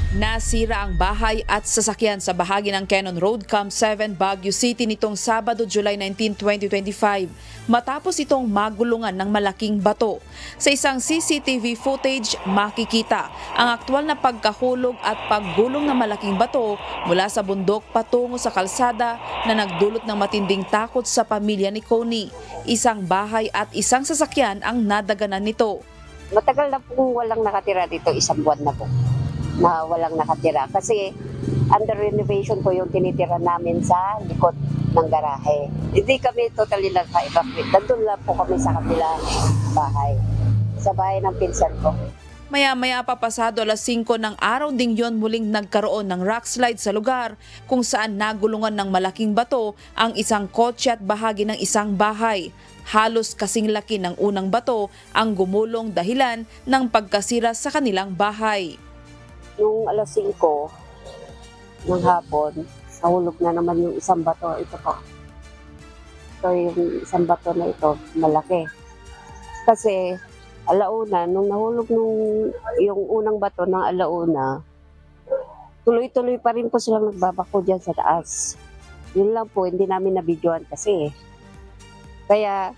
Nasira ang bahay at sasakyan sa bahagi ng Cannon Road, Camp 7, Baguio City nitong Sabado, July 19, 2025 matapos itong magulungan ng malaking bato. Sa isang CCTV footage, makikita ang aktwal na pagkahulog at paggulong ng malaking bato mula sa bundok patungo sa kalsada na nagdulot ng matinding takot sa pamilya ni Connie. Isang bahay at isang sasakyan ang nadaganan nito. Matagal na pong walang nakatira dito, isang buwan na po na walang nakatira. Kasi under renovation po yung tinitira namin sa likod ng garahe. Hindi kami totally naka-evacuate. Nandun lang po kami sa kabilang bahay. Sa bahay ng pinsan ko. Maya-maya pa pasado alas 5 ng araw ding yon muling nagkaroon ng rock slide sa lugar kung saan nagulungan ng malaking bato ang isang kotse at bahagi ng isang bahay. Halos kasing laki ng unang bato ang gumulong dahilan ng pagkasira sa kanilang bahay. Nung alas 5 ng hapon, nahulog na naman yung isang bato. Ito po. Ito yung isang bato na ito, malaki. Kasi alauna, nung nahulog yung unang bato ng alauna, tuloy-tuloy pa rin po silang nagbabako dyan sa taas. Yun lang po, hindi namin nabidyoan kasi. Kaya,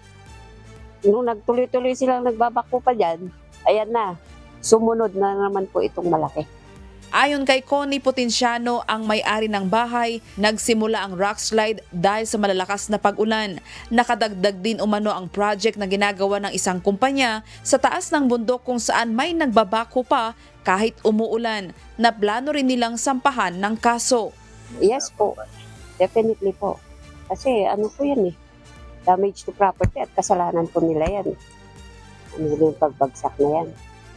nung nagtuloy-tuloy silang nagbabako pa dyan, ayan na, sumunod na naman po itong malaki. Ayon kay Connie Potenciano, ang may-ari ng bahay, nagsimula ang rock slide dahil sa malalakas na pag-ulan. Nakadagdag din umano ang project na ginagawa ng isang kumpanya sa taas ng bundok kung saan may nagbabako pa kahit umuulan, na plano rin nilang sampahan ng kaso. Yes po, definitely po. Kasi ano po yan damage to property at kasalanan po nila yan. Ano yung pagbagsak na yan.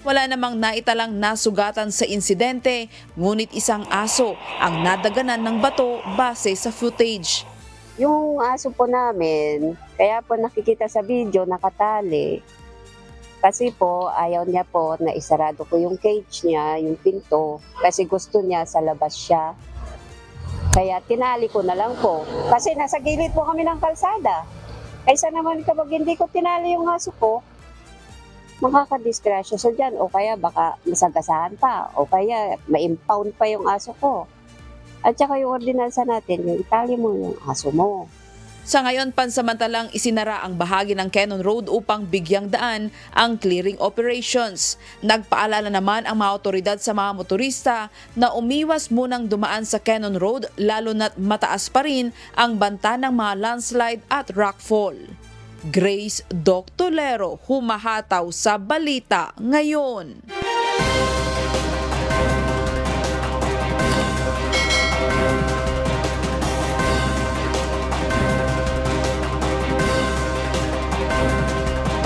Wala namang naitalang nasugatan sa insidente, ngunit isang aso ang nadaganan ng bato base sa footage. Yung aso po namin, kaya po nakikita sa video nakatali. Kasi po ayaw niya po na isarado ko yung cage niya, yung pinto, kasi gusto niya sa labas siya. Kaya tinali ko na lang po. Kasi nasa gilid po kami ng kalsada. Kaysa naman kapag hindi ko tinali yung aso ko, makakadisgrasya siya dyan o kaya baka masagasahan pa o kaya ma-impound pa yung aso ko. At saka yung ordinansa natin, yung itali mo yung aso mo. Sa ngayon, pansamantalang isinara ang bahagi ng Cannon Road upang bigyang daan ang clearing operations. Nagpaalala naman ang mga otoridad sa mga motorista na umiwas munang dumaan sa Cannon Road lalo na't mataas pa rin ang banta ng mga landslide at rockfall. Grace Doctolero, humahataw sa Balita Ngayon.